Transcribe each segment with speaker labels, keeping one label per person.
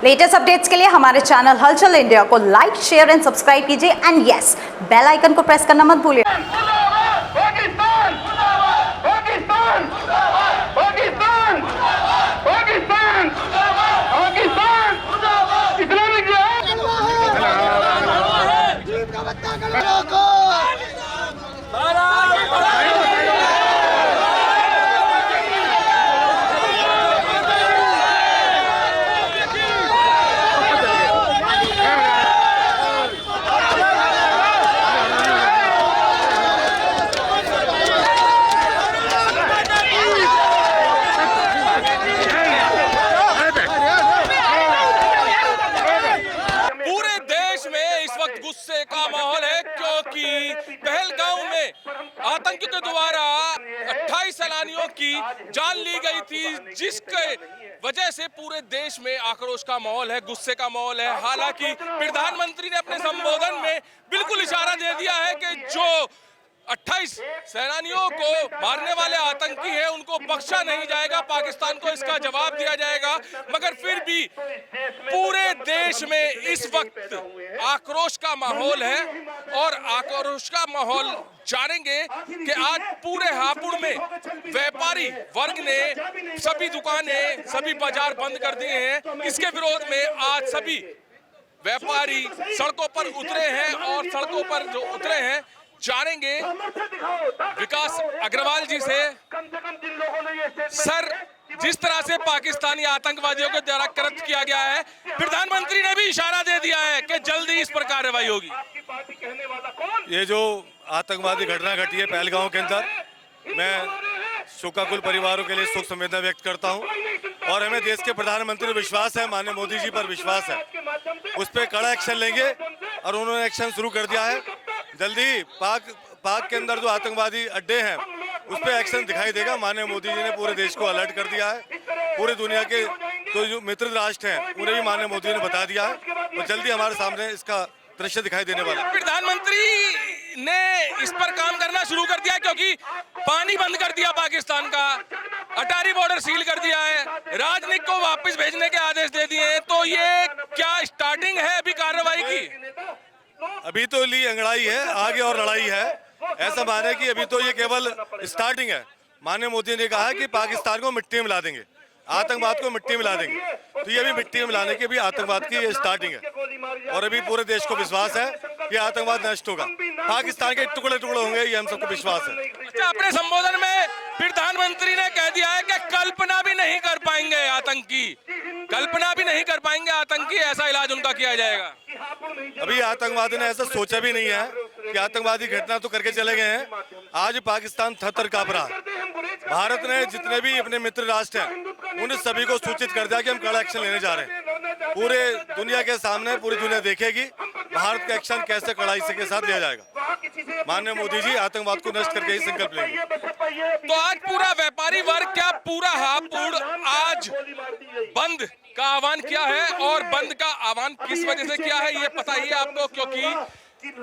Speaker 1: Latest updates के लिए हमारे चैनल हलचल इंडिया को लाइक, शेयर एंड सब्सक्राइब कीजिए एंड यस, बेल आइकन को प्रेस करना मत भूलिए।
Speaker 2: गुस्से का माहौल है क्योंकि पहलगांव में आतंकियों के द्वारा 28 सैलानियों की जान ली गई थी, जिसके वजह से पूरे देश में आक्रोश का माहौल है, गुस्से का माहौल है। हालांकि प्रधानमंत्री ने अपने संबोधन में बिल्कुल इशारा दे दिया है कि जो 28 सैलानियों को मारने वाले आतंकी हैं उनको बख्शा नहीं जाएगा, पाकिस्तान को इसका जवाब दिया जाएगा। मगर फिर भी पूरे देश में इस वक्त आक्रोश का माहौल है और आक्रोश का माहौल जानेंगे कि आज पूरे हापुड़ में व्यापारी वर्ग ने सभी दुकानें, सभी बाजार बंद कर दिए हैं। इसके विरोध में आज सभी व्यापारी सड़कों पर उतरे हैं और सड़कों पर जो उतरे हैं जानेंगे विकास अग्रवाल जी से। सर, जिस तरह से पाकिस्तानी आतंकवादियों के द्वारा कृत्य किया गया है, प्रधानमंत्री ने भी इशारा दे दिया है कि जल्दी इस पर कार्रवाई होगी।
Speaker 3: ये जो आतंकवादी घटना घटी है पहलगांव के अंदर, मैं शोकाकुल परिवारों के लिए शोक संवेदना व्यक्त करता हूं और हमें देश के प्रधानमंत्री पर विश्वास है, माननीय मोदी जी पर विश्वास है, उस पर कड़ा एक्शन लेंगे और उन्होंने एक्शन शुरू कर दिया है। जल्दी पाक के अंदर जो आतंकवादी अड्डे हैं उस पर एक्शन दिखाई देगा। माननीय मोदी जी ने पूरे देश को अलर्ट कर दिया है, पूरे दुनिया के जो मित्र राष्ट्र हैं उन्हें भी माननीय मोदी ने बता दिया है और जल्दी हमारे सामने इसका दृश्य दिखाई देने वाला है।
Speaker 2: प्रधानमंत्री ने इस पर काम करना शुरू कर दिया क्योंकि पानी बंद कर दिया पाकिस्तान का, अटारी बॉर्डर सील कर दिया है, राजनयिक को वापस भेजने के आदेश दे दिए हैं। तो ये क्या स्टार्टिंग है अभी कार्रवाई की?
Speaker 3: अभी तो ली अंगड़ाई है, आगे और लड़ाई है, ऐसा माने कि अभी तो ये केवल स्टार्टिंग है। माननीय मोदी ने कहा है कि पाकिस्तान को मिट्टी में मिला देंगे, आतंकवाद को मिट्टी में मिला देंगे, तो ये भी मिट्टी में मिलाने की भी आतंकवाद की ये स्टार्टिंग है और अभी पूरे देश को विश्वास है कि आतंकवाद नष्ट होगा, पाकिस्तान के टुकड़े टुकड़े होंगे, ये हम सबको विश्वास है।
Speaker 2: अच्छा, अपने संबोधन में प्रधानमंत्री ने कह दिया है कि कल्पना भी नहीं कर पाएंगे आतंकी, कल्पना भी नहीं कर पाएंगे आतंकी, ऐसा इलाज उनका किया जाएगा।
Speaker 3: अभी आतंकवादी ने ऐसा सोचा भी नहीं है कि आतंकवादी घटना तो करके चले गए हैं। आज पाकिस्तान थर-थर कांप रहा है। भारत ने जितने भी अपने मित्र राष्ट्र हैं उन सभी को सूचित कर दिया कि हम कड़ा एक्शन लेने जा रहे हैं। पूरे दुनिया के सामने पूरी दुनिया देखेगी भारत का एक्शन कैसे कड़ाई से के साथ लिया जाएगा। माननीय मोदी जी आतंकवाद को नष्ट करके ही संकल्प लेंगे।
Speaker 2: तो आज पूरा व्यापारी वर्ग, क्या पूरा हापुड़ आज बंद का आह्वान किया है और बंद का आह्वान किस वजह से किया है ये पता ही है आपको, क्योंकि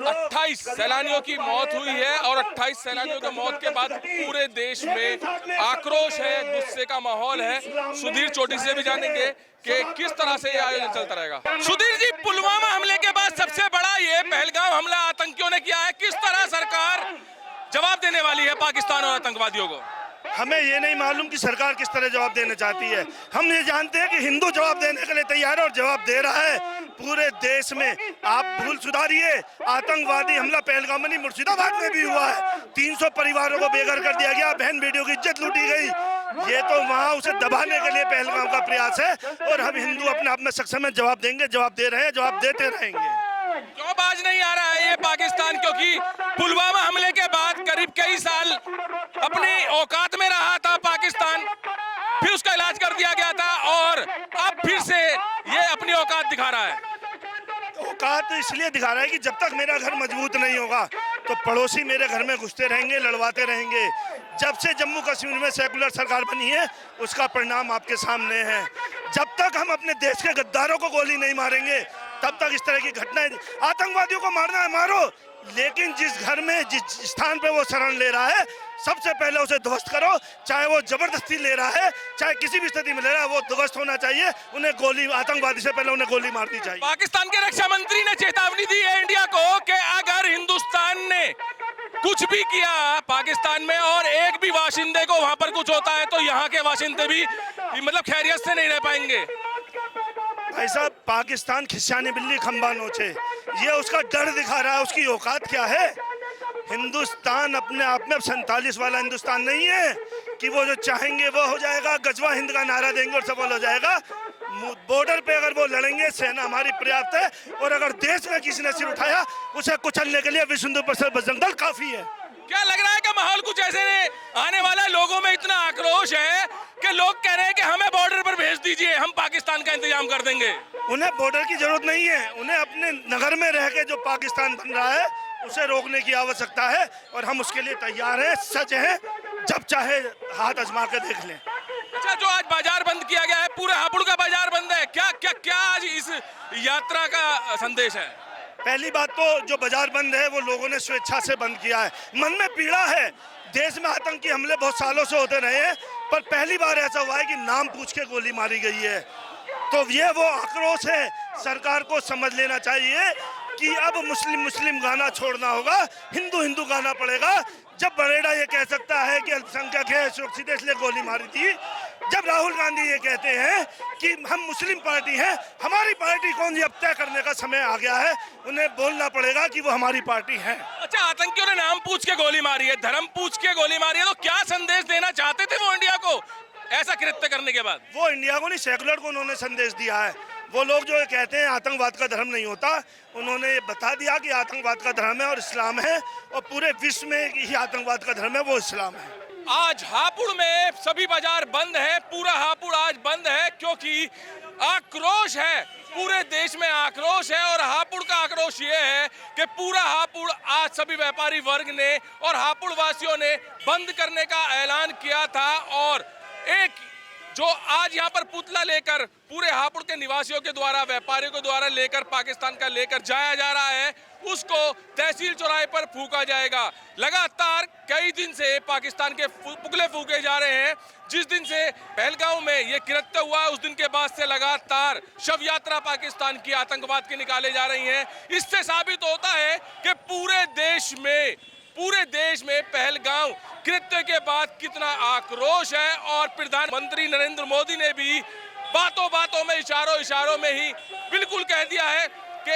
Speaker 2: 28 सैलानियों की मौत हुई है और 28 सैलानियों की मौत के बाद पूरे देश में आक्रोश है, गुस्से का माहौल है। सुधीर चोटी से भी जानेंगे कि किस तरह से ये आयोजन चलता रहेगा। सुधीर जी, पुलवामा हमले के बाद सबसे बड़ा ये पहलगाम हमला आतंकियों ने किया है, किस तरह सरकार जवाब देने वाली है पाकिस्तान और आतंकवादियों को?
Speaker 4: हमें ये नहीं मालूम कि सरकार किस तरह जवाब देना चाहती है। हम ये जानते हैं कि हिंदू जवाब देने के लिए तैयार है और जवाब दे रहा है पूरे देश में। आप भूल सुधारिए, आतंकवादी हमला पहलगाम में नहीं, मुर्शिदाबाद में भी हुआ है। 300 परिवारों को बेघर कर दिया गया, बहन बेटियों की इज्जत लूटी गई। ये तो वहाँ उसे दबाने के लिए पहलगाम का प्रयास है और हम हिंदू अपने आप में सक्षम है, जवाब देंगे, जवाब दे रहे हैं, जवाब देते रहेंगे।
Speaker 2: क्यों बाज नहीं आ रहा है ये पाकिस्तान? क्योंकि पुलवामा हमले के बाद करीब कई साल अपनी औकात में रहा था पाकिस्तान, फिर उसका इलाज कर दिया गया था और अब फिर से ये अपनी औकात दिखा रहा है।
Speaker 4: औकात तो इसलिए दिखा रहा है कि जब तक मेरा घर मजबूत नहीं होगा तो पड़ोसी मेरे घर में घुसते रहेंगे, लड़वाते रहेंगे। जब से जम्मू कश्मीर में सेकुलर सरकार बनी है उसका परिणाम आपके सामने है। जब तक हम अपने देश के गद्दारों को गोली नहीं मारेंगे तब तक इस तरह की घटनाएं, आतंकवादियों को मारना है मारो, लेकिन जिस घर में जिस स्थान पे वो शरण ले रहा है, सबसे पहले उसे ध्वस्त करो। चाहे वो जबरदस्ती ले रहा है, चाहे किसी भी स्थिति में ले रहा है, वो ध्वस्त होना चाहिए। उन्हें गोली, आतंकवादी से पहले उन्हें गोली मारनी चाहिए।
Speaker 2: पाकिस्तान के रक्षा मंत्री ने चेतावनी दी है इंडिया को कि अगर हिंदुस्तान ने कुछ भी किया पाकिस्तान में और एक भी वाशिंदे को वहां पर कुछ होता है तो यहाँ के वाशिंदे भी मतलब खैरियत से नहीं रह पाएंगे।
Speaker 4: भाई साहब, पाकिस्तान खिस्सानी बिल्ली खंबा नोचे, ये उसका डर दिखा रहा है। उसकी औकात क्या है? हिंदुस्तान अपने आप में 47 वाला हिंदुस्तान नहीं है कि वो जो चाहेंगे वो हो जाएगा, गजवा हिंद का नारा देंगे और सफल हो जाएगा। बॉर्डर पे अगर वो लड़ेंगे, सेना हमारी पर्याप्त है, और अगर देश में किसी ने सिर उठाया, उसे कुचलने के लिए विश्व हिंदू परिषद बजरंग दल काफी है।
Speaker 2: क्या लग रहा है कि माहौल कुछ ऐसे आने वाला है? लोगों में इतना आक्रोश है कि लोग कह रहे हैं कि हमें बॉर्डर पर भेज दीजिए, हम पाकिस्तान का इंतजाम कर देंगे।
Speaker 4: उन्हें बॉर्डर की जरूरत नहीं है, उन्हें अपने नगर में रह के जो पाकिस्तान बन रहा है उसे रोकने की आवश्यकता है, और हम उसके लिए तैयार हैं, सच हैं। जब चाहे हाथ आजमा के देख लें।
Speaker 2: अच्छा, जो आज बाजार बंद किया गया है, पूरा हापुड़ का बाजार बंद है, क्या क्या क्या आज इस यात्रा का संदेश है?
Speaker 4: पहली बात तो जो बाजार बंद है वो लोगों ने स्वेच्छा से बंद किया है। मन में पीड़ा है, देश में आतंकी हमले बहुत सालों से होते रहे हैं, पर पहली बार ऐसा हुआ है कि नाम पूछ के गोली मारी गई है। तो ये वो आक्रोश है। सरकार को समझ लेना चाहिए कि अब मुस्लिम गाना छोड़ना होगा, हिंदू हिंदू गाना पड़ेगा। जब बरेड़ा ये कह सकता है कि अल्पसंख्यक है, सुरक्षित है, इसलिए गोली मारी थी। जब राहुल गांधी ये कहते हैं कि हम मुस्लिम पार्टी हैं, हमारी पार्टी कौन, ये अब तय करने का समय आ गया है। उन्हें बोलना पड़ेगा कि वो हमारी पार्टी है।
Speaker 2: अच्छा, आतंकियों ने नाम पूछ के गोली मारी है, धर्म पूछ के गोली मारी है, तो क्या संदेश देना चाहते थे वो इंडिया को ऐसा कृत्य करने के बाद?
Speaker 4: वो इंडिया को नहीं, सेकुलर को उन्होंने संदेश दिया है। वो लोग जो कहते हैं आतंकवाद का धर्म नहीं होता, उन्होंने ये बता दिया कि आतंकवाद का धर्म है और इस्लाम है, और पूरे विश्व में ही आतंकवाद का धर्म है, वो इस्लाम है।
Speaker 2: आज हापुड़ में सभी बाजार बंद है, पूरा हापुड़ आज बंद है क्योंकि आक्रोश है, पूरे देश में आक्रोश है। और हापुड़ का आक्रोश ये है कि पूरा हापुड़ आज सभी व्यापारी वर्ग ने और हापुड़ वासियों ने बंद करने का ऐलान किया था। और एक जो आज यहाँ पर पुतला लेकर पूरे हापुड़ के निवासियों के द्वारा, व्यापारियों के द्वारा लेकर पाकिस्तान का लेकर जाया जा रहा है, उसको तहसील चौराहे पर फूका जाएगा। लगातार कई दिन से पाकिस्तान के पुतले फूके जा रहे हैं। जिस दिन से पहलगांव में ये कृत्य हुआ, उस दिन के बाद से लगातार शव यात्रा पाकिस्तान की आतंकवाद की निकाले जा रही हैं। इससे साबित होता है कि पूरे देश में पहलगांव कृत्य के बाद कितना आक्रोश है। और प्रधानमंत्री नरेंद्र मोदी ने भी बातों में, इशारों में ही बिल्कुल कह दिया है कि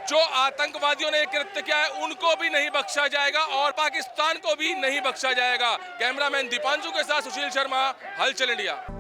Speaker 2: आतंकवादियों ने कृत्य किया है उनको भी नहीं बख्शा जाएगा और पाकिस्तान को भी नहीं बख्शा जाएगा। कैमरामैन दीपांशु के साथ सुशील शर्मा, हलचल इंडिया।